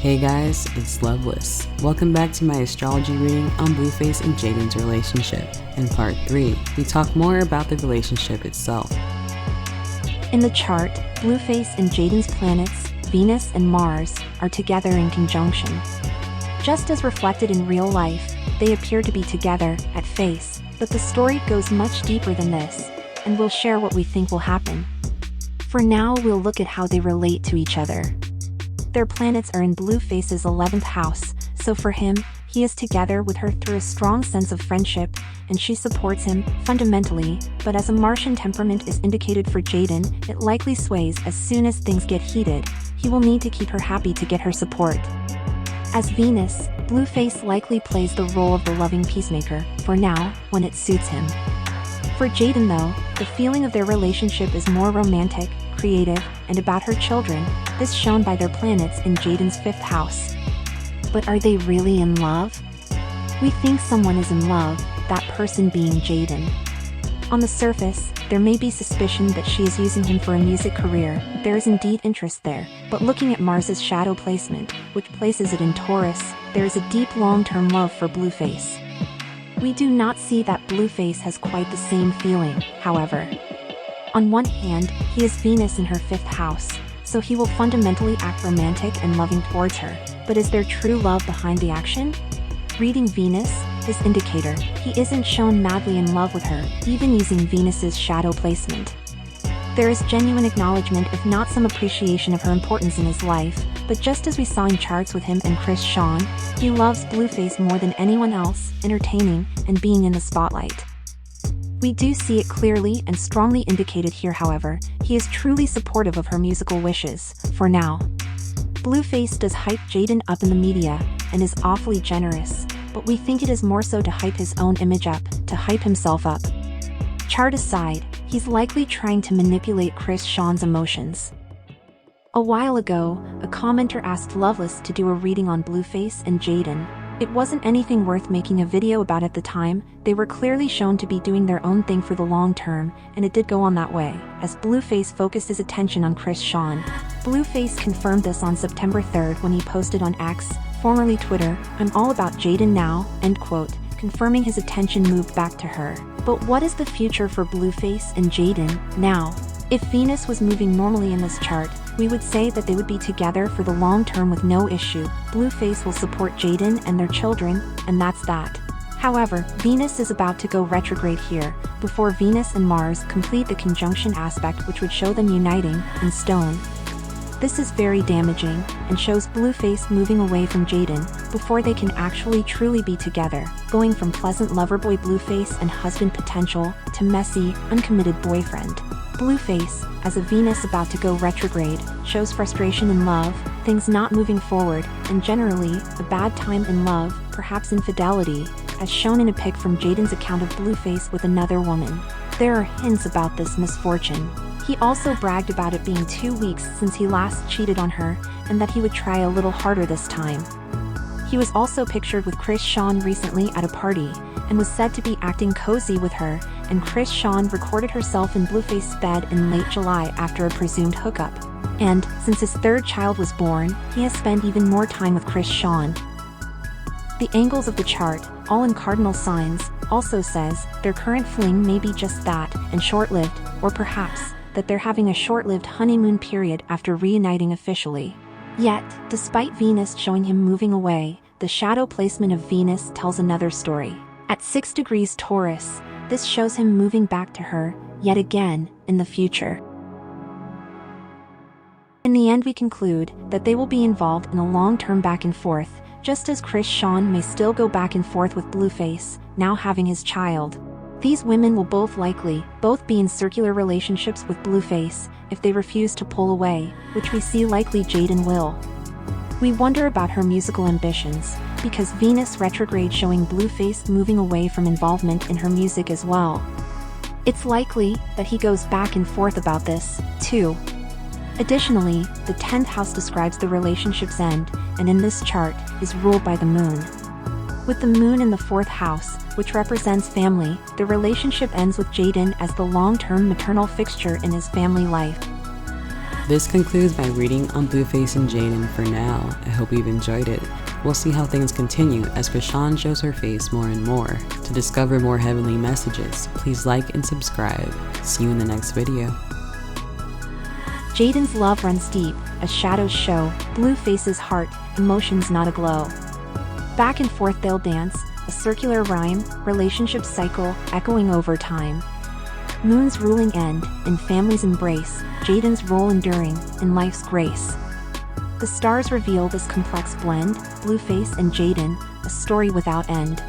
Hey guys, it's Lovelxce. Welcome back to my astrology reading on BLUEFACE and Jaidyn'S relationship. In part 3, we talk more about the relationship itself. In the chart, BLUEFACE and Jaidyn'S planets, Venus and Mars, are together in conjunction. Just as reflected in real life, they appear to be together at face, but the story goes much deeper than this, and we'll share what we think will happen. For now, we'll look at how they relate to each other. Their planets are in BLUEFACE's 11th house, so for him, he is together with her through a strong sense of friendship, and she supports him, fundamentally, but as a Martian temperament is indicated for Jaidyn, it likely sways as soon as things get heated. He will need to keep her happy to get her support. As Venus, BLUEFACE likely plays the role of the loving peacemaker, for now, when it suits him. For Jaidyn though, the feeling of their relationship is more romantic, creative, and about her children, this shown by their planets in Jaidyn's 5th house. But are they really in love? We think someone is in love, that person being Jaidyn. On the surface, there may be suspicion that she is using him for a music career. There is indeed interest there, but looking at Mars's shadow placement, which places it in Taurus, there is a deep long-term love for BLUEFACE. We do not see that BLUEFACE has quite the same feeling, however. On one hand, he is Venus in her 5th house, so he will fundamentally act romantic and loving towards her, but is there true love behind the action? Reading Venus, this indicator, he isn't shown madly in love with her, even using Venus's shadow placement. There is genuine acknowledgement if not some appreciation of her importance in his life, but just as we saw in charts with him and Chris Sean, he loves BLUEFACE more than anyone else, entertaining, and being in the spotlight. We do see it clearly and strongly indicated here however, he is truly supportive of her musical wishes, for now. BLUEFACE does hype Jaidyn up in the media, and is awfully generous, but we think it is more so to hype his own image up, to hype himself up. Chart aside, he's likely trying to manipulate Chris Sean's emotions. A while ago, a commenter asked Lovelxce to do a reading on BLUEFACE and Jaidyn. It wasn't anything worth making a video about at the time, they were clearly shown to be doing their own thing for the long term, and it did go on that way, as BLUEFACE focused his attention on Chris Sean. BLUEFACE confirmed this on September 3rd when he posted on X, formerly Twitter, "I'm all about Jaidyn now," end quote, confirming his attention moved back to her. But what is the future for BLUEFACE and Jaidyn, now? If Venus was moving normally in this chart, we would say that they would be together for the long term with no issue. BLUEFACE will support Jaidyn and their children, and that's that. However, Venus is about to go retrograde here, before Venus and Mars complete the conjunction aspect which would show them uniting, in stone. This is very damaging, and shows BLUEFACE moving away from Jaidyn, before they can actually truly be together, going from pleasant loverboy BLUEFACE and husband potential, to messy, uncommitted boyfriend. BLUEFACE, as a Venus about to go retrograde, shows frustration in love, things not moving forward, and generally, a bad time in love, perhaps infidelity, as shown in a pic from Jaidyn's account of BLUEFACE with another woman. There are hints about this misfortune. He also bragged about it being 2 weeks since he last cheated on her, and that he would try a little harder this time. He was also pictured with Chris Sean recently at a party, and was said to be acting cozy with her, and Chris Sean recorded herself in BLUEFACE's bed in late July after a presumed hookup. And, since his 3rd child was born, he has spent even more time with Chris Sean. The angles of the chart, all in cardinal signs, also says their current fling may be just that, and short-lived, or perhaps, that they're having a short-lived honeymoon period after reuniting officially. Yet, despite Venus showing him moving away, the shadow placement of Venus tells another story. At 6 degrees Taurus, this shows him moving back to her, yet again, in the future. In the end we conclude that they will be involved in a long-term back and forth, just as Chris Sean may still go back and forth with BLUEFACE, now having his child. These women will both be in circular relationships with BLUEFACE, if they refuse to pull away, which we see likely Jaidyn will. We wonder about her musical ambitions, because Venus retrograde showing BLUEFACE moving away from involvement in her music as well. It's likely that he goes back and forth about this, too. Additionally, the 10th house describes the relationship's end, and in this chart, is ruled by the moon. With the moon in the 4th house, which represents family, the relationship ends with Jaidyn as the long-term maternal fixture in his family life. This concludes my reading on Blueface and Jaidyn for now. I hope you've enjoyed it. We'll see how things continue as Quatrain shows her face more and more. To discover more heavenly messages, please like and subscribe. See you in the next video. Jaidyn's love runs deep, as shadows show, Blueface's heart, emotions not aglow. Back and forth they'll dance, a circular rhyme, relationship cycle, echoing over time. Moon's ruling end, in family's embrace, Jaidyn's role enduring, in life's grace. The stars reveal this complex blend, Blueface and Jaidyn, a story without end.